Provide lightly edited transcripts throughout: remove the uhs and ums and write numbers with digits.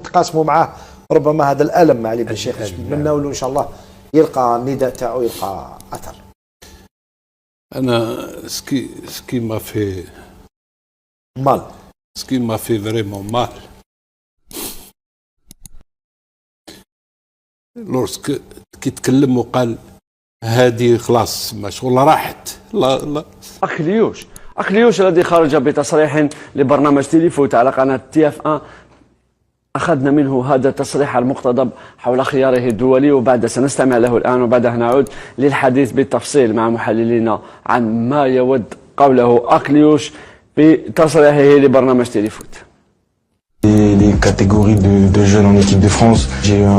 تقاسموا معاه ربما هذا الالم مع علي بن شيخ. نتمنى له ان شاء الله يلقى النداء تاعو يلقى اثر. انا سكي ما في مال سكي ما في فريمون مال لورسك كي تكلم وقال هذه خلاص ما شغل راحت. لا أخليوش الذي خرج بتصريح لبرنامج تيليفوت على قناة TF1 أخذنا منه هذا التصريح المقتضب حول خياره الدولي، وبعد سنستمع له الآن وبعدها نعود للحديث بالتفصيل مع محللين عن ما يود قوله أخليوش بتصريحه لبرنامج تيليفوت. Les catégories de jeunes en équipe de France. J'ai eu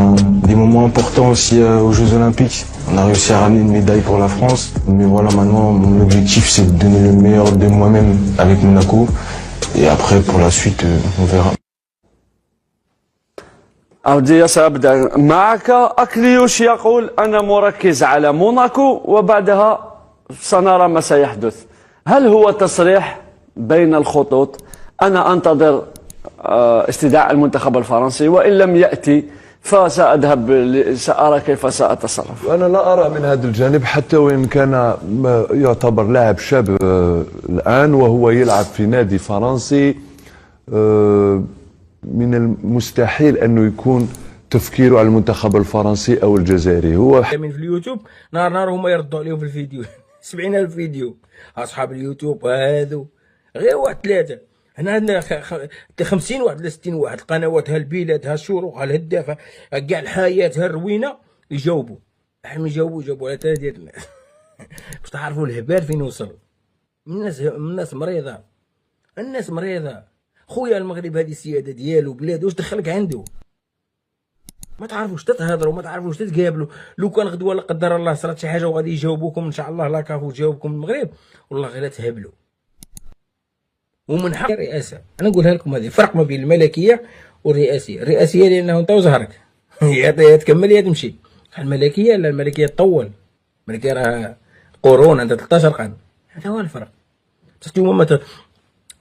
des moments importants aussi aux Jeux Olympiques. On a réussi à ramener une médaille pour la France. Mais voilà, maintenant, mon objectif, c'est de donner le meilleur de moi-même avec Monaco. Et après, pour la suite, on verra. أودي سأبدأ معك. أكليوش يقول أنا مركز على موناكو وبعدها سنرى ما سيحدث. هل هو تصريح بين الخطوط؟ أنا أنتظر استدعاء المنتخب الفرنسي، وإن لم يأتي فسأذهب سأرى كيف سأتصرف. أنا لا أرى من هذا الجانب، حتى وإن كان يعتبر لاعب شاب الآن وهو يلعب في نادي فرنسي، من المستحيل أنه يكون تفكيره على المنتخب الفرنسي أو الجزائري. هو في اليوتيوب نهار هما يردوا عليهم في الفيديو 70,000 فيديو أصحاب اليوتيوب هذو غير واحد 3. هنا عندنا 50 واحد ولا 60 واحد القنوات، هالبلاد هالشروق هالهدافه كاع الحياه هالروينه يجاوبوا. احنا يجاوبوا على 3 ديال الناس باش تعرفوا الهبال فين وصل. الناس مريضه، الناس مريضه. خويا المغرب هذه السياده ديالو بلاد، واش دخلك عنده؟ ما تعرفوش تتهضروا، ما تعرفوش تتقابلوا. لو كان غدوه لا قدر الله صرات شي حاجه وغادي يجاوبوكم ان شاء الله لا كافو تجاوبكم المغرب، والله غير تهبلوا. ومن حق الرئاسه انا نقولها لكم، هذه فرق ما بين الملكيه والرئاسيه. الرئاسيه لانه انت وزهرك يا تكمل يا تمشي. الملكيه لا، الملكيه تطول. الملكيه راه قرون، انت 13 قرن. هذا هو الفرق.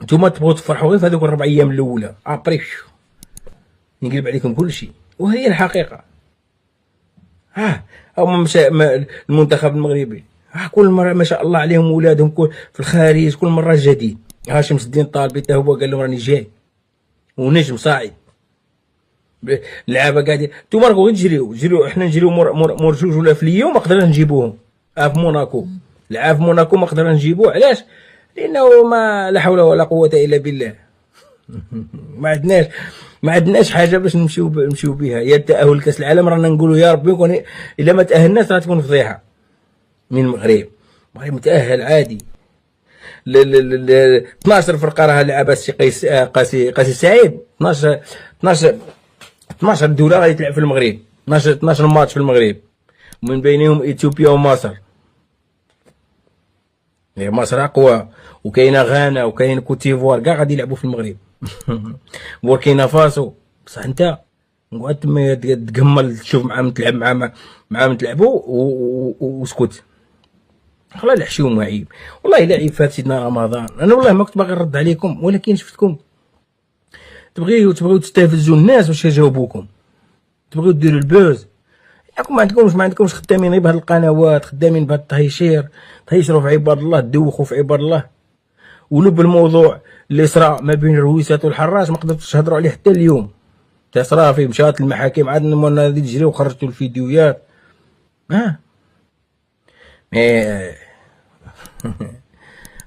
نتوما تبغوا تفرحوا غير في هذوك 4 ايام الاولى، ابريش ينقلب عليكم كل شيء. وهي الحقيقه. هما المنتخب المغربي كل مره ما شاء الله عليهم، ولادهم في الخارج كل مره جديد. شمس الدين طالبي حتى هو قال لهم راني جاي ونجم صاعد. اللعابه قاعدين نتوما راكم غير تجريو، احنا نجريو مور 2 ولا في اليوم ما قدرنا نجيبوهم. في موناكو لعاب موناكو ما قدرنا نجيبوه. علاش؟ لانه ما لا حول ولا قوه الا بالله. ما عندناش حاجه باش نمشيو بها. يا التاهل لكاس العالم رانا نقولوا يا ربي يكون، الا ما تاهلناش غتكون فضيحه من المغرب. المغرب متاهل عادي. 12 فرقه راها لعبها السي قاسي سعيد. 12 دوله غادي تلعب في المغرب، 12 ماتش في المغرب، ومن بينهم اثيوبيا ومصر. مصر اقوى، وكاينه غانا وكاين كوتيفوار كاع غادي يلعبوا في المغرب. بوركينا فاسو. بصح انت نقعد تما تقمل تشوف معاهم تلعب معاهم تلعبوا وسكت. خلا الحشوم عيب، والله الا عيب فات سيدنا رمضان. انا والله ما كنت باغي نرد عليكم، ولكن شفتكم تبغيو تستفزوا الناس باش يجاوبوكم، تبغيو ديروا البوز. ياكم ما عندكمش خدامين بهاد القنوات، خدامين بهاد التهيشير، تهيشروا في عباد الله، تدوخوا في عباد الله. ولب الموضوع اللي صرا ما بين الرويسات والحراش ما قدرتوش تهضروا عليه حتى اليوم. صرا فيه مشات المحاكم، عاد غادي تجري وخرجتوا الفيديوهات.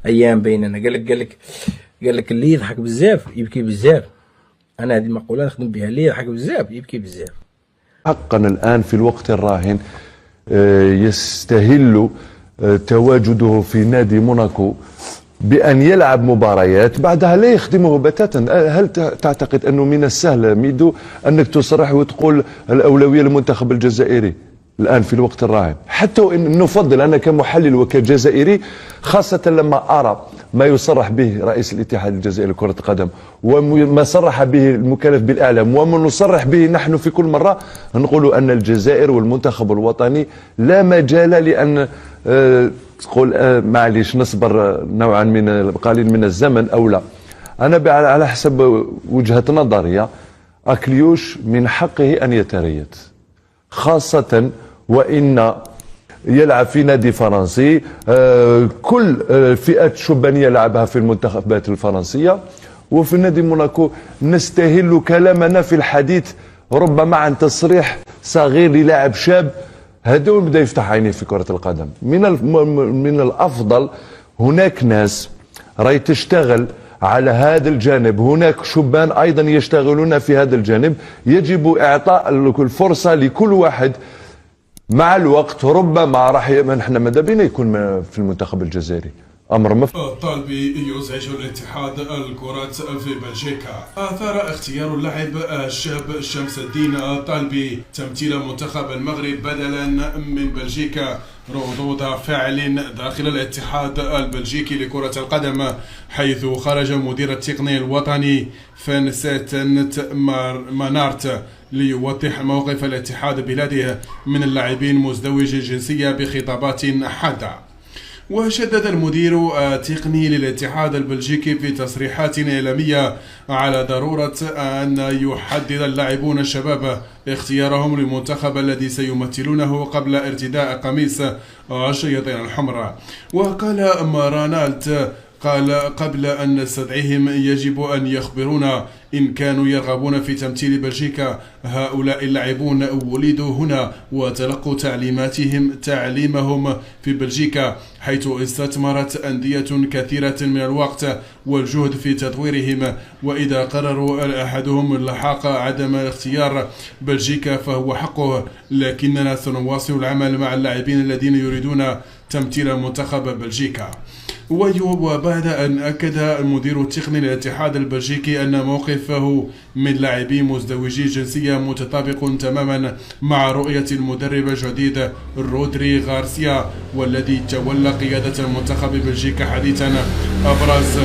ايام بيننا. قال لك اللي يضحك بزاف يبكي بزاف. انا هذه المقوله نخدم بها، اللي يضحك بزاف يبكي بزاف. حقا الان في الوقت الراهن يستهل تواجده في نادي موناكو بأن يلعب مباريات بعدها لا يخدمه بتاتا. هل تعتقد أنه من السهل ميدو أنك تصرح وتقول الأولوية للمنتخب الجزائري الآن في الوقت الراهن؟ حتى وإن نفضل أنا كمحلل وكجزائري، خاصة لما أرى ما يصرح به رئيس الاتحاد الجزائري لكرة القدم وما صرح به المكلف بالإعلام وما نصرح به نحن في كل مرة، نقول أن الجزائر والمنتخب الوطني لا مجال لأن تقول معليش نصبر نوعا من قليل من الزمن أو لا. أنا على حسب وجهة نظري أكليوش من حقه أن يتريث، خاصة وإن يلعب في نادي فرنسي. كل فئات الشبانية لعبها في المنتخبات الفرنسية، وفي نادي موناكو نستهل كلامنا في الحديث ربما عن تصريح صغير للاعب شاب هذا ويبدا يفتح عينيه في كرة القدم. من الأفضل هناك ناس راهي تشتغل على هذا الجانب، هناك شبان أيضا يشتغلون في هذا الجانب، يجب إعطاء الفرصة لكل واحد. مع الوقت ربما راح نحن ماذا بينا يكون في المنتخب الجزائري أمر مفتوح. الطالبي يزعج الاتحاد الكرة في بلجيكا. أثار اختيار اللاعب الشاب شمس الدين الطالبي تمثيل منتخب المغرب بدلا من بلجيكا ردود فعل داخل الاتحاد البلجيكي لكرة القدم، حيث خرج مدير التقني الوطني فانسيتنت مانارت ليوضح موقف الاتحاد بلاده من اللاعبين مزدوجي الجنسية بخطابات حادة. وشدد المدير التقني للاتحاد البلجيكي في تصريحات إعلامية على ضرورة أن يحدد اللاعبون الشباب اختيارهم للمنتخب الذي سيمثلونه قبل ارتداء قميص الشياطين الحمراء. وقال مارانالت قبل أن نستدعيهم يجب أن يخبرونا إن كانوا يرغبون في تمثيل بلجيكا. هؤلاء اللاعبون ولدوا هنا وتلقوا تعليمهم في بلجيكا، حيث استثمرت أندية كثيرة من الوقت والجهد في تطويرهم، وإذا قرروا أحدهم اللحاق عدم اختيار بلجيكا فهو حقه، لكننا سنواصل العمل مع اللاعبين الذين يريدون تمثيل منتخب بلجيكا. وبعد أن أكد المدير التقني للاتحاد البلجيكي أن موقفه من لاعبي مزدوجي الجنسية متطابق تماما مع رؤية المدرب الجديد رودري غارسيا والذي تولى قيادة المنتخب بلجيكا حديثا أبرز: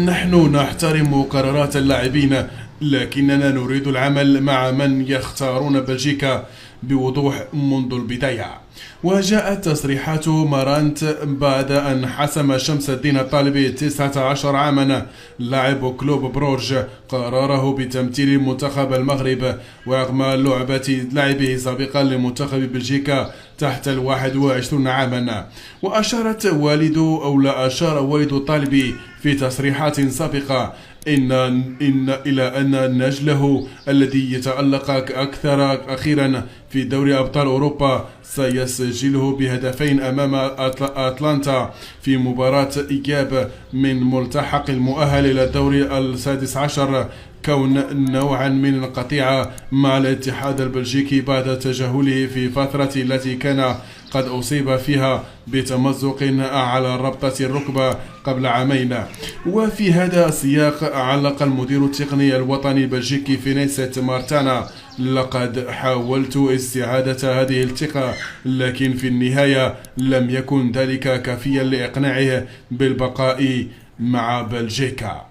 نحن نحترم قرارات اللاعبين، لكننا نريد العمل مع من يختارون بلجيكا بوضوح منذ البداية. وجاءت تصريحات مارانت بعد أن حسم شمس الدين الطالبي 19 عاما لاعب كلوب بروج قراره بتمثيل منتخب المغرب ورغم لعبه سابقا لمنتخب بلجيكا تحت 21 عاما. وأشار والد الطالبي في تصريحات سابقة إلى أن نجله الذي يتألق أخيرا في دوري أبطال أوروبا سيسجله بهدفين أمام أتلانتا في مباراة إياب من ملتحق المؤهل إلى الدوري السادس عشر، كون نوعا من القطيعة مع الاتحاد البلجيكي بعد تجاهله في فترة التي كان قد أصيب فيها بتمزق على ربطة الركبة قبل عامين. وفي هذا السياق علق المدير التقني الوطني البلجيكي فينيسيت مارتانا: لقد حاولت استعادة هذه الثقة، لكن في النهاية لم يكن ذلك كافيا لإقناعه بالبقاء مع بلجيكا.